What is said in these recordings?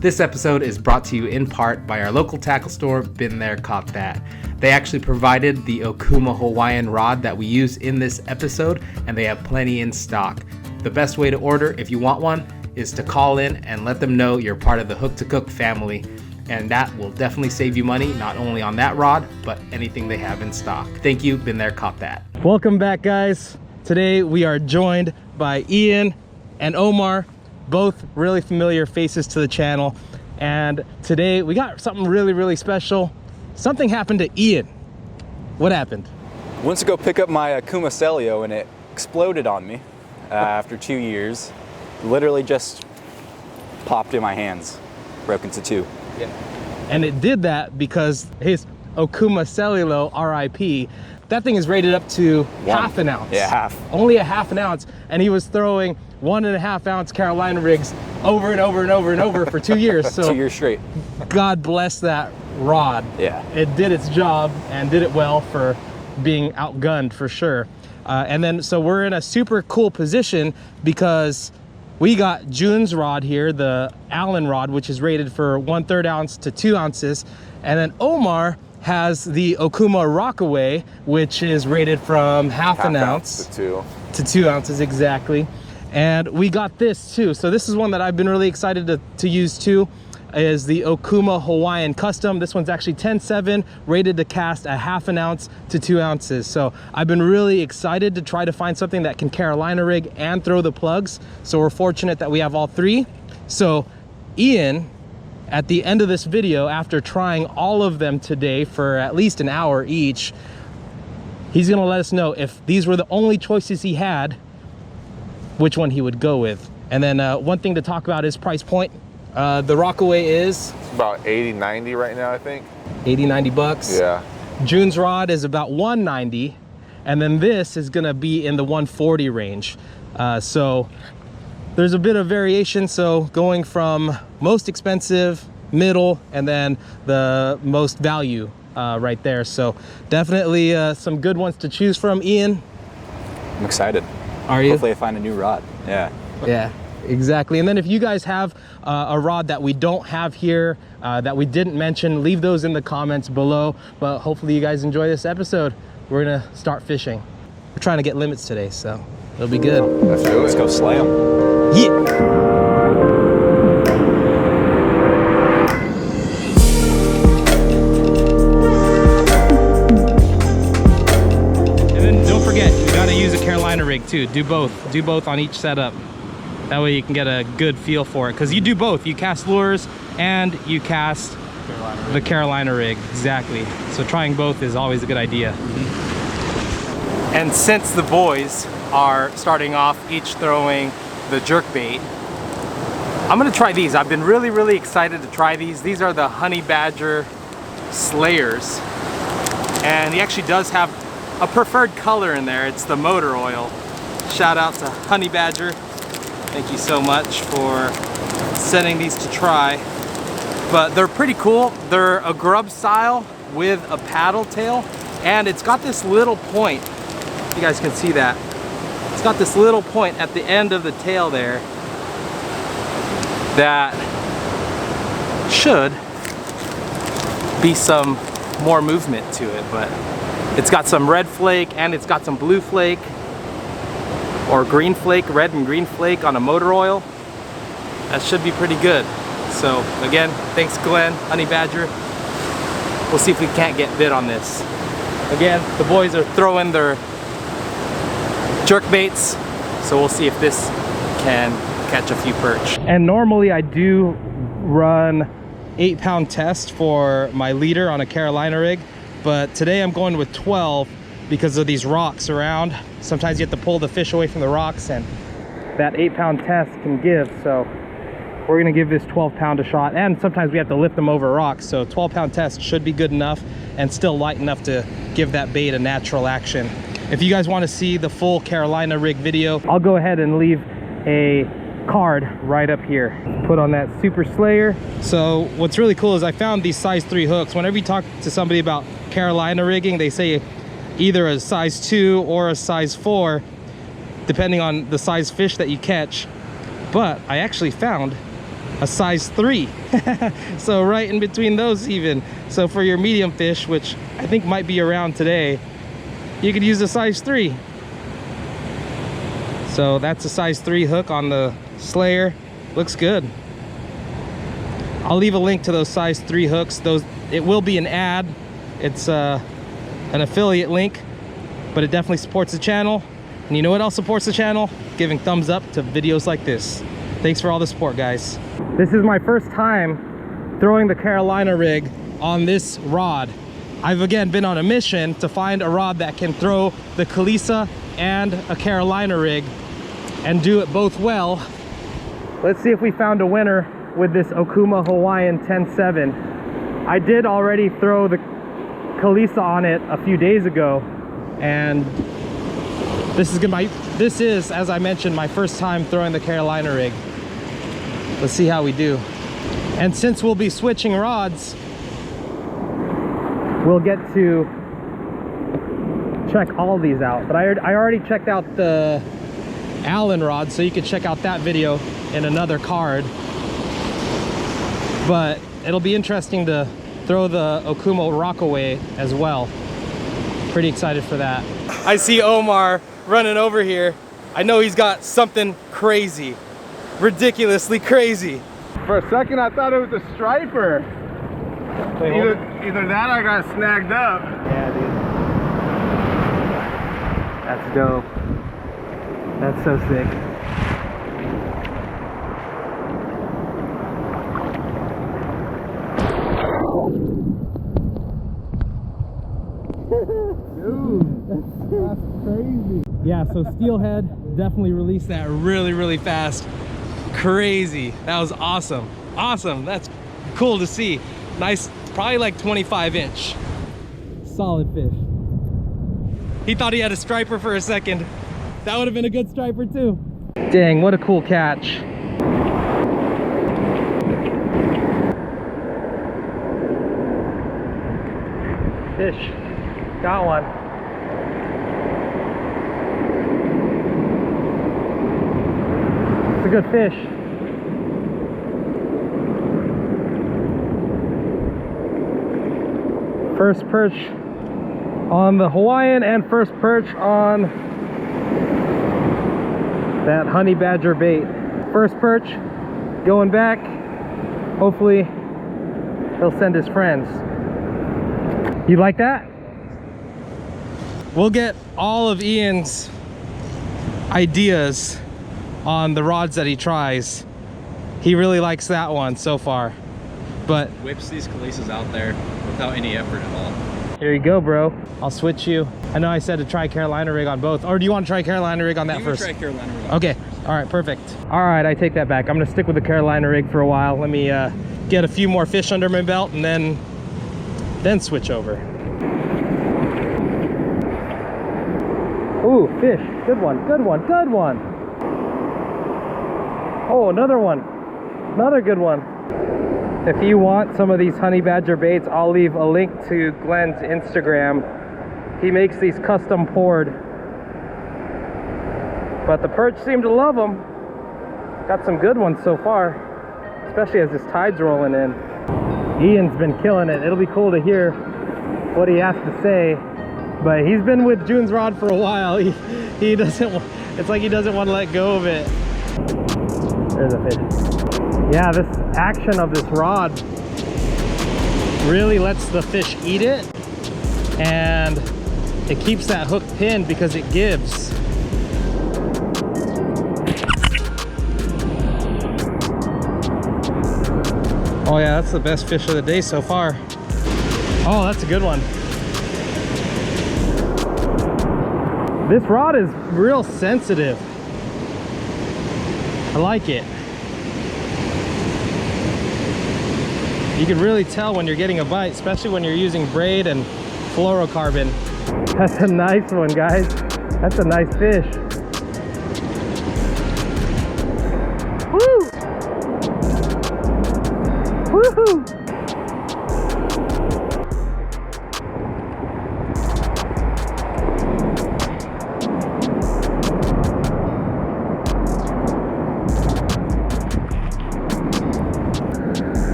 This episode is brought to you in part by our local tackle store, Been There, Caught That. They actually provided the Okuma Hawaiian rod that we use in this episode, and they have plenty in stock. The best way to order, if you want one, is to call in and let them know you're part of the Hook to Cook family. And that will definitely save you money, not only on that rod, but anything they have in stock. Thank you, Been There, Caught That. Welcome back, guys. Today we are joined by Ian and Omar, both really familiar faces to the channel. And today we got something really special. Something happened to Ian. What happened? I went to go pick up my Okuma Celio and it exploded on me after 2 years. Literally just popped in my hands, broke into two. Yeah. And it did that because his Okuma Cellulo RIP, that thing is rated up to half an ounce. Yeah, half. Only a half an ounce. And he was throwing 1.5 ounce Carolina rigs over and over for 2 years. So 2 years straight. God bless that rod. Yeah. It did its job and did it well for being outgunned for sure. And then, so we're in a super cool position because we got June's rod here, the Alon Rod, which is rated for 1/3 ounce to 2 ounces. And then Omar has the Okuma Rockaway, which is rated from half an ounce to 2 ounces exactly. And we got this too. So this is one that I've been really excited to use too, is the Okuma Hawaiian Custom. This one's actually 10.7, rated to cast a half an ounce to 2 ounces. So I've been really excited to try to find something that can Carolina rig and throw the plugs. So we're fortunate that we have all three. So Ian, at the end of this video, after trying all of them today for at least an hour each, he's gonna let us know if these were the only choices he had, which one he would go with. And then one thing to talk about is price point. The Rockaway is about 80-90 right now, I think. 80-90 bucks. Yeah. June's rod is about 190, and then this is gonna be in the 140 range. So there's a bit of variation. So going from most expensive, middle, and then the most value right there. So definitely some good ones to choose from. Ian? I'm excited. Are you? Hopefully I find a new rod. Yeah. Yeah, exactly. And then if you guys have a rod that we don't have here, that we didn't mention, leave those in the comments below. But hopefully you guys enjoy this episode. We're gonna start fishing. We're trying to get limits today, so it'll be good. Let's do it. Let's go slay them. Yeah. Carolina rig too. Do both on each setup. That way you can get a good feel for it, because you do both. You cast lures and you cast the Carolina rig. Exactly. So trying both is always a good idea. And since the boys are starting off each throwing the jerk bait, I'm gonna try these. I've been really excited to try these. These are the Honey Badger Slayers, and he actually does have a preferred color in there. It's the motor oil. Shout out to Honey Badger. Thank you so much for sending these to try. But they're pretty cool. They're a grub style with a paddle tail, and it's got this little point. You guys can see that. It's got this little point at the end of the tail there that should be some more movement to it, but it's got some red flake and it's got some blue flake or green flake, red and green flake on a motor oil. That should be pretty good. So again, thanks Glenn, Honey Badger. We'll see if we can't get bit on this. Again, the boys are throwing their jerk baits, so we'll see if this can catch a few perch. And normally I do run 8-pound test for my leader on a Carolina rig, but today I'm going with 12 because of these rocks around. Sometimes you have to pull the fish away from the rocks, and that 8-pound test can give. So we're gonna give this 12-pound a shot, and sometimes we have to lift them over rocks. So 12-pound test should be good enough and still light enough to give that bait a natural action. If you guys want to see the full Carolina rig video, I'll go ahead and leave a card right up here. Put on that Super Slayer. So what's really cool is I found these size 3 hooks. Whenever you talk to somebody about Carolina rigging, they say either a size 2 or a size 4, depending on the size fish that you catch. But I actually found a size 3. So right in between those even. So for your medium fish, which I think might be around today, you could use a size 3. So that's a size 3 hook on the Slayer. Looks good. I'll leave a link to those size 3 hooks. It will be an ad. It's an affiliate link, but it definitely supports the channel. And you know what else supports the channel? Giving thumbs up to videos like this. Thanks for all the support, guys. This is my first time throwing the Carolina rig on this rod. I've again been on a mission to find a rod that can throw the Kalisa and a Carolina rig and do it both well. Let's see if we found a winner with this Okuma Hawaiian 10-7. I did already throw the Kalisa on it a few days ago, and this is, as I mentioned, my first time throwing the Carolina rig. Let's see how we do. And since we'll be switching rods, we'll get to check all these out. But I already checked out the Alon Rod, so you can check out that video in another card. But it'll be interesting to throw the Okuma rockaway as well. Pretty excited for that. I see Omar running over here. I know he's got something crazy, ridiculously crazy. For a second, I thought it was a striper. Wait, Either that or I got snagged up. yeah, dude. That's dope. That's so sick. Dude, that's crazy. Yeah, so steelhead definitely released that really fast. Crazy. That was awesome. Awesome. That's cool to see. Nice, probably like 25-inch. Solid fish. He thought he had a striper for a second. That would have been a good striper too. Dang, what a cool catch. Fish. Got one. It's a good fish. First perch on the Hawaiian and first perch on that honey badger bait. First perch going back. Hopefully he'll send his friends. You like that? We'll get all of Ian's ideas on the rods that he tries. He really likes that one so far. But Whips these Kalisas out there without any effort at all. here you go, bro. I'll switch you. I know I said to try Carolina rig on both. Or do you want to try Carolina rig on that first? Try Carolina rig. Okay. All right, perfect. All right, I take that back. I'm gonna stick with the Carolina rig for a while. Let me get a few more fish under my belt and then switch over. Ooh, fish. Good one, good one, good one. Oh, another one. Another good one. If you want some of these honey badger baits, I'll leave a link to Glenn's Instagram. He makes these custom poured. But the perch seem to love them. Got some good ones so far, especially as this tide's rolling in. Ian's been killing it. It'll be cool to hear what he has to say. But he's been with June's rod for a while. He doesn't, it's like he doesn't want to let go of it. There's a fish. Yeah, this action of this rod really lets the fish eat it, and it keeps that hook pinned because it gives. Oh yeah, that's the best fish of the day so far. Oh, that's a good one. This rod is real sensitive. I like it. You can really tell when you're getting a bite, especially when you're using braid and fluorocarbon. That's a nice one, guys. That's a nice fish. Woo! Woohoo!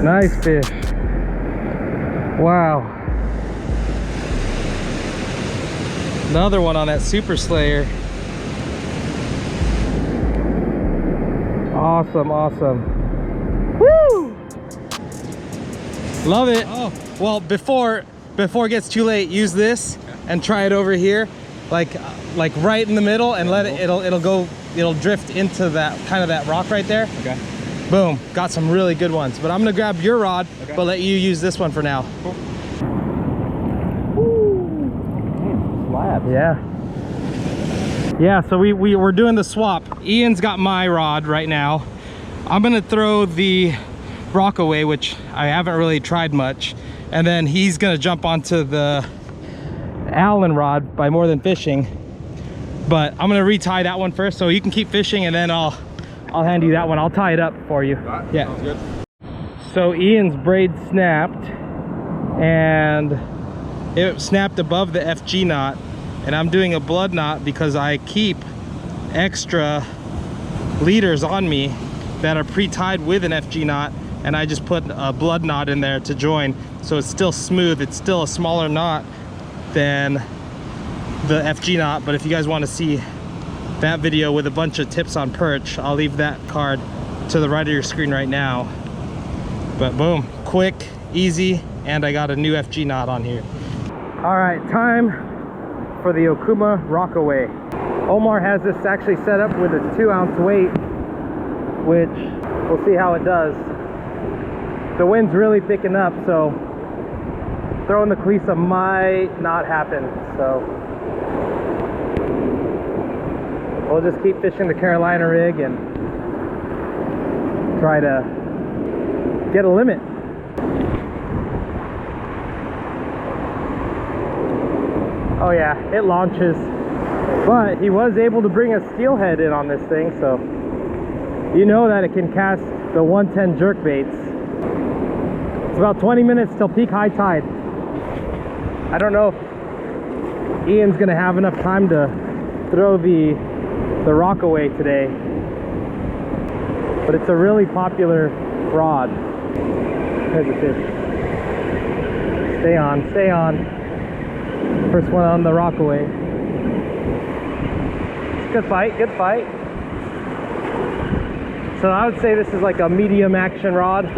Nice fish. Wow. Another one on that Super Slayer. Awesome, awesome. Woo! Love it. Oh, well, before it gets too late, use this and try it over here, like right in the middle, and let it. It'll drift into that kind of that rock right there. Okay. Boom. Got some really good ones. But I'm gonna grab your rod, but let you use this one for now. Cool. Damn, slabs. Yeah. Yeah, so we're doing the swap. Ian's got my rod right now. I'm gonna throw the rockaway, which I haven't really tried much, and then he's gonna jump onto the Alon Rod by More Than Fishing. But I'm gonna retie that one first, so you can keep fishing, and then I'll hand you that one. I'll tie it up for you. Right, yeah. Sounds good. So Ian's braid snapped, and it snapped above the FG knot. And I'm doing a blood knot because I keep extra leaders on me that are pre-tied with an FG knot, and I just put a blood knot in there to join, so it's still smooth. It's still a smaller knot than the FG knot, but if you guys want to see that video with a bunch of tips on perch, I'll leave that card to the right of your screen right now. But boom, quick, easy, and I got a new FG knot on here. All right, time for the Okuma rockaway. Omar has this actually set up with a 2-ounce weight, which we'll see how it does. The wind's really picking up, so throwing the cleesa might not happen. So we'll just keep fishing the Carolina rig and try to get a limit. Oh yeah, it launches, but he was able to bring a steelhead in on this thing, so you know that it can cast the 110 jerk baits. It's about 20 minutes till peak high tide. I don't know if Ian's gonna have enough time to throw the rockaway today, but it's a really popular rod. There's a fish. Stay on, stay on. First one on the rockaway. Good fight, good fight. So I would say this is like a medium action rod,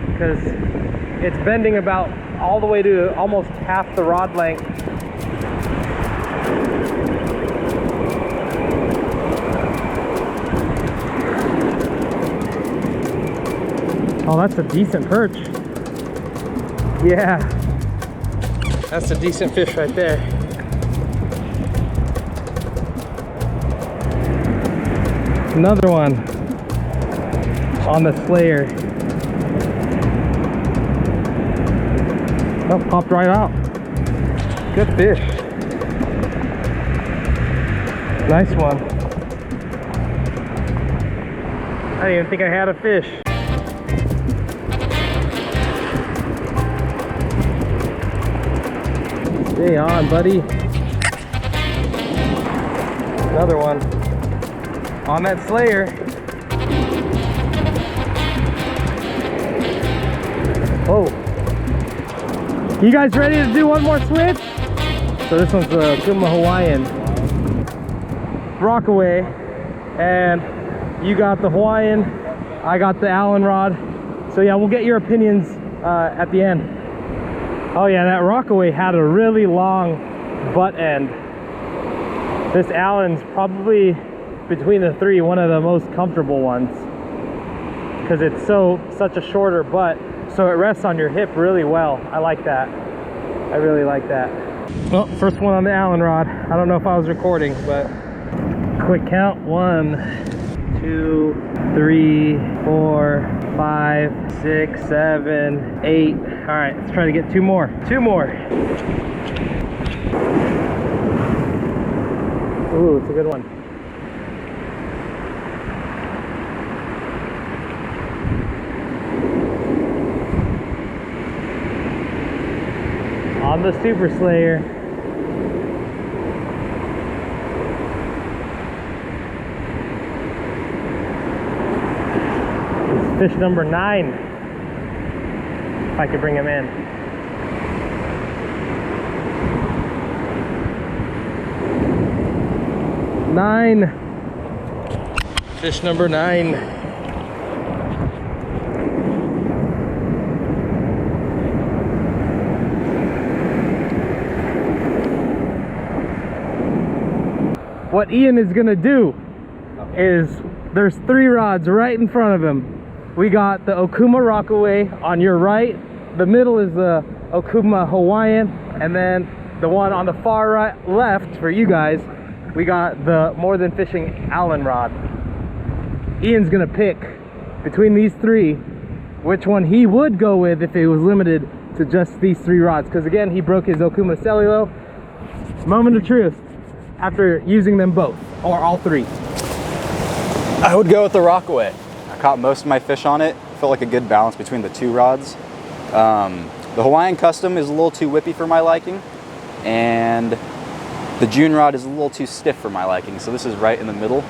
because it's bending about all the way to almost half the rod length. Oh, that's a decent perch. Yeah. That's a decent fish right there. Another one on the Slayer. Oh, popped right out. Good fish. Nice one. I didn't even think I had a fish. Stay on, buddy. Another one on that Slayer. Oh, you guys ready to do one more switch? So this one's the Okuma Hawaiian rockaway, and you got the Hawaiian, I got the Alon Rod. So yeah, we'll get your opinions at the end. Oh yeah, that rockaway had a really long butt end. This Alon's probably, between the three, one of the most comfortable ones, because it's such a shorter butt, so it rests on your hip really well. I like that. I really like that. Well, first one on the Alon Rod. I don't know if I was recording, but quick count. 1, 2, 3, 4, 5, 6, 7, 8. All right, let's try to get 2 more. 2 more. Ooh, it's a good one. On the Super Slayer. Fish number 9. If I could bring him in. Nine. Fish number 9. What Ian is gonna do is, there's 3 rods right in front of him. We got the Okuma rockaway on your right, the middle is the Okuma Hawaiian, and then the one on the far right left for you guys, we got the More Than Fishing Alon Rod. Ian's gonna pick between these 3 which one he would go with if it was limited to just these 3 rods, because again, he broke his Okuma Cellulo. Moment of truth after using them both, or all 3. I would go with the rockaway. I caught most of my fish on it. Felt like a good balance between the 2 rods. The Hawaiian Custom is a little too whippy for my liking, and the June rod is a little too stiff for my liking, so this is right in the middle.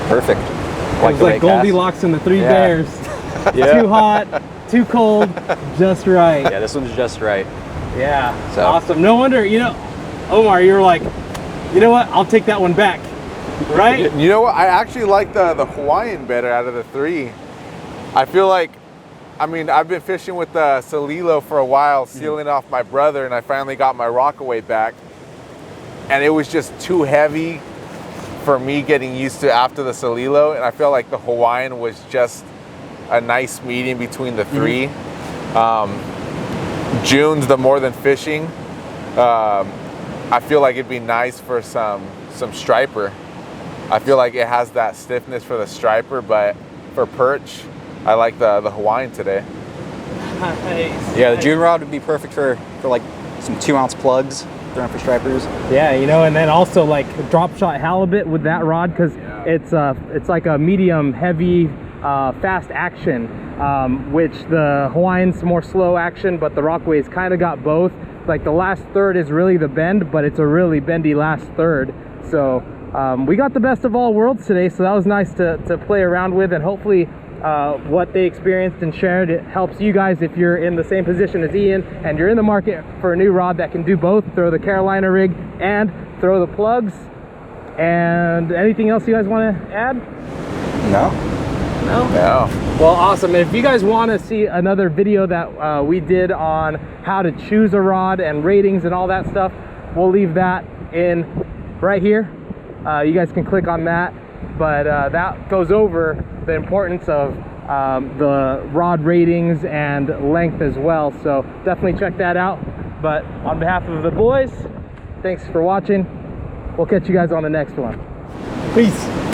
Perfect. It was like Goldilocks and the 3 bears. Yeah. Too hot, too cold, just right. Yeah, this one's just right. Yeah, So. awesome. No wonder, you know, Omar, you were like, you know what, I'll take that one back, right? You know what? I actually like the Hawaiian better out of the 3. I feel like, I mean, I've been fishing with the Cellulo for a while, sealing off my brother, and I finally got my rockaway back. And it was just too heavy for me getting used to after the Cellulo, and I feel like the Hawaiian was just a nice medium between the 3. June's the More Than Fishing. I feel like it'd be nice for some striper. I feel like it has that stiffness for the striper, but for perch, I like the Hawaiian today. Nice. Yeah, the June rod would be perfect for like some 2-ounce plugs, throwing for stripers. Yeah, you know, and then also like drop shot halibut with that rod, because it's like a medium heavy fast action, which the Hawaiian's more slow action, but the rockaway's kind of got both. Like the last third is really the bend, but it's a really bendy last third. So we got the best of all worlds today, so that was nice to play around with, and hopefully what they experienced and shared, it helps you guys if you're in the same position as Ian and you're in the market for a new rod that can do both, throw the Carolina rig and throw the plugs. And anything else you guys want to add? No. No. Well, awesome. And if you guys want to see another video that we did on how to choose a rod and ratings and all that stuff, we'll leave that in right here. You guys can click on that, but that goes over the importance of the rod ratings and length as well, so definitely check that out. But on behalf of the boys, thanks for watching. We'll catch you guys on the next one. Peace.